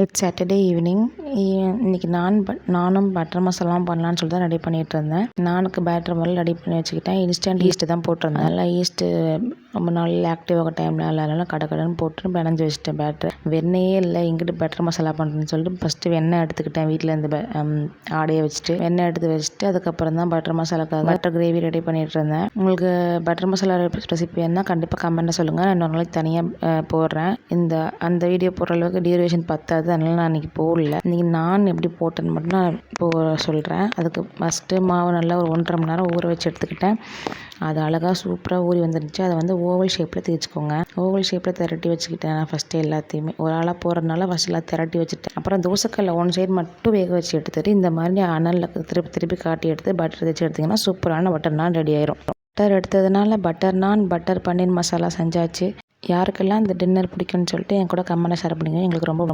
It's Saturday evening. இன்றைக்கி நானும் butter மசாலாவும் பண்ணலான்னு சொல்லி தான் ரெடி பண்ணிகிட்டு இருந்தேன். நானுக்கு பேட்டர் முதல்ல ரெடி பண்ணி வச்சுக்கிட்டேன். இன்ஸ்டன்ட் ஈஸ்ட்டு தான் போட்டிருந்தேன். நல்லா ஈஸ்ட்டு ரொம்ப நாள் ஆக்டிவாக டைமில் அதனால கடைன்னு போட்டு பிணைஞ்சி வச்சுட்டேன் பேட்டர். வெண்ணெயே இல்லை, இங்கிட்டு பட்டர் மசாலா பண்ணுறேன்னு சொல்லிட்டு ஃபஸ்ட்டு வெண்ணெய் எடுத்துக்கிட்டேன். வீட்டில் இருந்து ஆடையை வச்சுட்டு வெண்ணெய் எடுத்து வச்சுட்டு அதுக்கப்புறம் தான் பட்டர் மசாலாக்காக பட்டர் கிரேவி ரெடி பண்ணிகிட்டு இருந்தேன். உங்களுக்கு பட்டர் மசாலா ரெசிபி வேணால் கண்டிப்பாக கமெண்ட்டில் சொல்லுங்கள். நான் இன்னொரு நாளைக்கு தனியாக போடுறேன். அந்த வீடியோ போடுற அளவுக்கு டியூரேஷன் பத்தாது, அதனால நான் இன்றைக்கி போடல. இன்றைக்கி நான் எப்படி போட்டேன்னு மட்டும் நான் இப்போ சொல்கிறேன். அதுக்கு ஃபஸ்ட்டு மாவு நல்லா ஒரு 1.5 மணி நேரம் ஊற வச்சு எடுத்துக்கிட்டேன். அது அழகாக சூப்பராக ஊறி வந்துருந்துச்சு. அதை வந்து ஓவல் ஷேப்பில் தேய்ச்சிக்கோங்க. ஓவல் ஷேப்பில் திரட்டி வச்சுக்கிட்டேன். நான் ஃபஸ்ட்டு எல்லாத்தையுமே ஒரு ஆளாக போகிறதுனால ஃபஸ்ட் எல்லாம் திரட்டி வச்சுட்டேன். அப்புறம் தோசைக்கல்ல ஒன் சைடு மட்டும் வேக வச்சு எடுத்துகிட்டு இந்த மாதிரி அனலில் திருப்பி காட்டி எடுத்து பட்டர் தேய்ச்சி எடுத்திங்கன்னா சூப்பரான பட்டர் நான் ரெடி ஆயிரும். பட்டர் எடுத்ததுனால பட்டர் நான், பட்டர் பன்னீர் மசாலா செஞ்சாச்சு. யாருக்கெல்லாம் இந்த டின்னர் பிடிக்கும்னு சொல்லிட்டு என் கூட கமெண்ட்டை ஷேர் பண்ணிங்க. எங்களுக்கு ரொம்ப